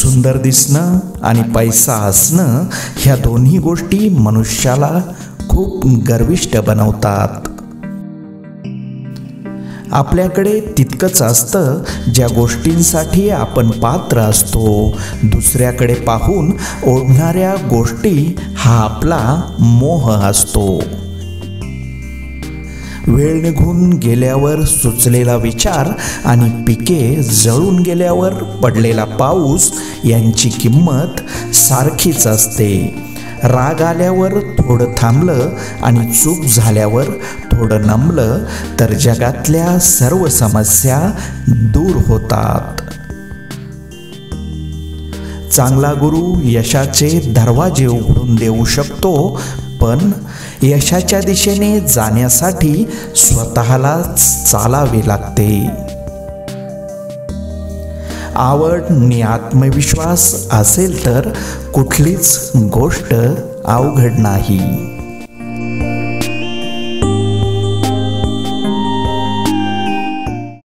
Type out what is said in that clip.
सुंदर दिसणं आणि पैसा असणं ह्या दोन्ही गोष्टी मनुष्याला खूप गर्विष्ठ बनवतात. आपल्याकडे तितकंच असतं ज्या गोष्टींसाठी आपण पात्र असतो. दुसऱ्याकडे पाहून ओढणाऱ्या गोष्टी हा आपला मोह असतो. वेळ निघून गेल्यावर सुचलेला विचार आणि पिके जळून गेल्यावर पडलेला पाऊस यांची किंमत सारखीच असते. राग आल्यावर थोडं थांबलं आणि चूक झाल्यावर थोडं नमलं तर जगातल्या सर्व समस्या दूर होतात. चांगला गुरु यशाचे दरवाजे उघडून देऊ शकतो, पण यशाच्या दिशेने जाण्यासाठी स्वतःलाच चालावे लागते. आवड आणि आत्मविश्वास असेल तर कुठलीच गोष्ट अवघड नाही.